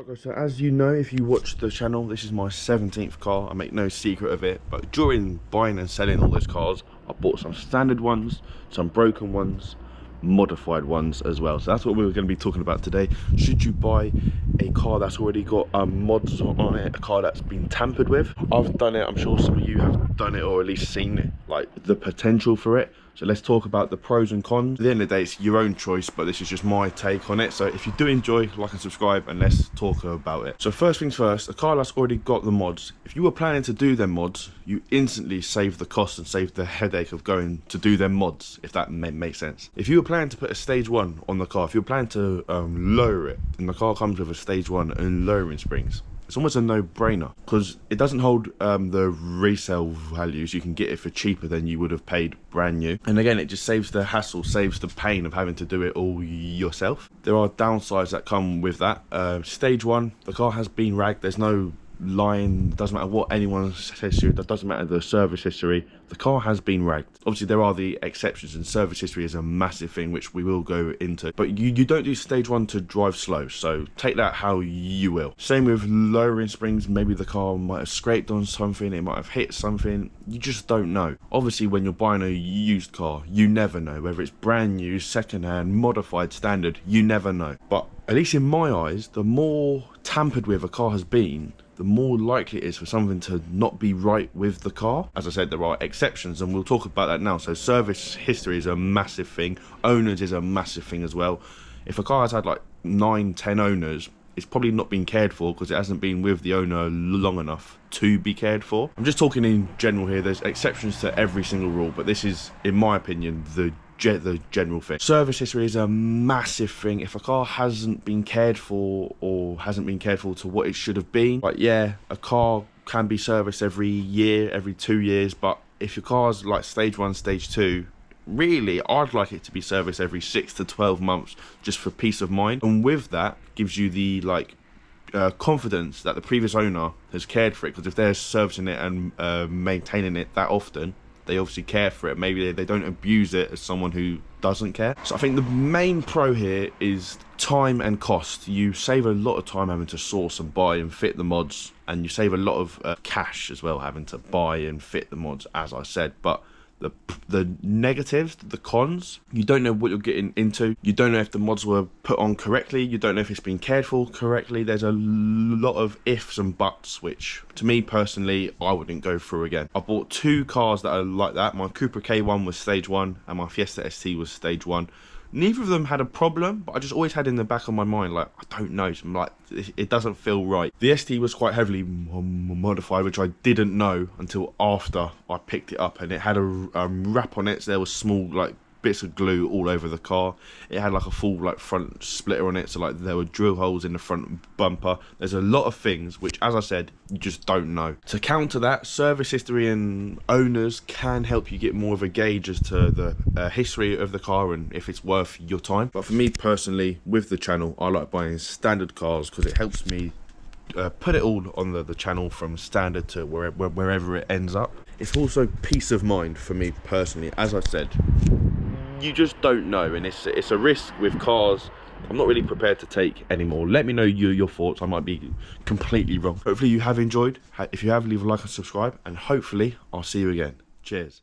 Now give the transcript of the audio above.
Right guys, so as you know, if you watch the channel, this is my 17th car. I make no secret of it, but during buying and selling all those cars, I bought some standard ones, some broken ones, modified ones as well. So that's what we were going to be talking about today. Should you buy a car that's already got mods on it, a car that's been tampered with? I've done it, I'm sure some of you have done it or at least seen it, like the potential for it. So let's talk about the pros and cons. At the end of the day, it's your own choice, but this is just my take on it. So if you do enjoy, like and subscribe, and let's talk about it. So first things first, a car that's already got the mods. If you were planning to do them mods, you instantly save the cost and save the headache of going to do them mods, if that makes sense. If you were planning to put a stage 1 on the car, if you're planning to lower it, and the car comes with a stage 1 and lowering springs, it's almost a no-brainer because it doesn't hold the resale values. You can get it for cheaper than you would have paid brand new, and again, it just saves the hassle, saves the pain of having to do it all yourself. There are downsides that come with that. Stage 1, the car has been ragged. There's no lying, doesn't matter what anyone says to you, that doesn't matter the service history, the car has been ragged. Obviously there are the exceptions, and service history is a massive thing which we will go into, but you don't do stage 1 to drive slow, so take that how you will. Same with lowering springs. Maybe the car might have scraped on something, it might have hit something, you just don't know. Obviously when you're buying a used car, you never know, whether it's brand new, second hand, modified, standard, you never know. But at least in my eyes, the more tampered with a car has been, the more likely it is for something to not be right with the car. As I said, there are exceptions, and we'll talk about that now. So service history is a massive thing. Owners is a massive thing as well. If a car has had like 9-10 owners, it's probably not been cared for because it hasn't been with the owner long enough to be cared for. I'm just talking in general here. There's exceptions to every single rule, but this is, in my opinion, the general thing. Service history is a massive thing. If a car hasn't been cared for or hasn't been cared for to what it should have been, like, yeah, a car can be serviced every year, every 2 years, but if your car's like stage 1, stage 2, really I'd like it to be serviced every 6 to 12 months just for peace of mind. And with that gives you the confidence that the previous owner has cared for it, because if they're servicing it and maintaining it that often, they obviously care for it. Maybe they don't abuse it as someone who doesn't care. So I think the main pro here is time and cost. You save a lot of time having to source and buy and fit the mods, and you save a lot of cash as well having to buy and fit the mods, as I said. But the negatives, the cons, you don't know what you're getting into. You don't know if the mods were put on correctly. You don't know if it's been cared for correctly. There's a lot of ifs and buts, which to me personally, I wouldn't go through again. I bought 2 cars that are like that. My Cupra K1 was stage 1 and my Fiesta ST was stage 1. Neither of them had a problem, but I just always had in the back of my mind, like, I don't know, so I'm like, it doesn't feel right. The ST was quite heavily modified, which I didn't know until after I picked it up, and it had a wrap on it, so there was small, like, bits of glue all over the car. It had like a full front splitter on it, so like there were drill holes in the front bumper. There's a lot of things which, as I said, you just don't know. To counter that, service history and owners can help you get more of a gauge as to the history of the car and if it's worth your time. But for me personally, with the channel, I like buying standard cars because it helps me put it all on the channel from standard to wherever it ends up. It's also peace of mind for me personally. As I said, you just don't know, and it's a risk with cars I'm not really prepared to take anymore. Let me know your thoughts. I might be completely wrong. Hopefully you have enjoyed. If you have, leave a like and subscribe, and hopefully I'll see you again. Cheers.